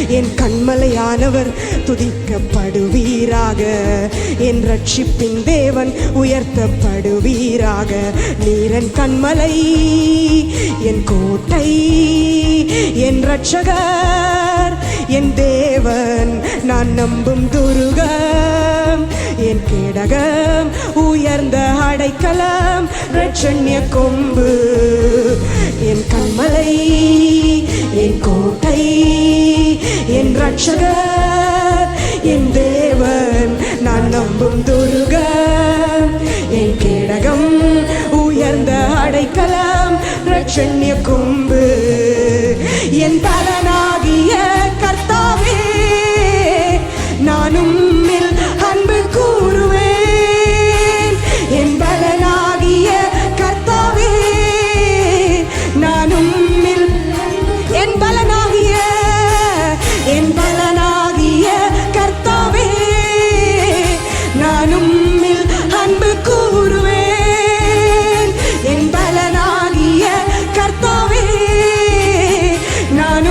என் கண்மலையானவர் துதிக்கப்படுவீராக. என் ரட்சிப்பின் தேவன் உயர்த்தப்படுவீராக. நீரன் கண்மலை, என் கோட்டை, என் ரட்சகர், என் தேவன், நான் நம்பும் துருகம், என் கேடகம், உயர்ந்த அடைக்கலம், ரட்சண்ய கொம்பு. என் கண்மலை, என் கோட்டை, என் ரட்சகர், என் தேவன், நான் நம்பும் துருகம், என் கேடகம், உயர்ந்த அடைக்கலம், ரட்சண்ய கொம்பு. என் பலனாகிய கர்த்தாவே, நான் உம்மில் அன்பு கூறுவேன். என் பலனாகிய கர்த்தாவே, நான் உம்மில், என் பலனாகிய கர்த்தாவே, நான் உம்மில் அன்பு கூறுவேன். என் பலனாகிய கர்த்தாவே, நான்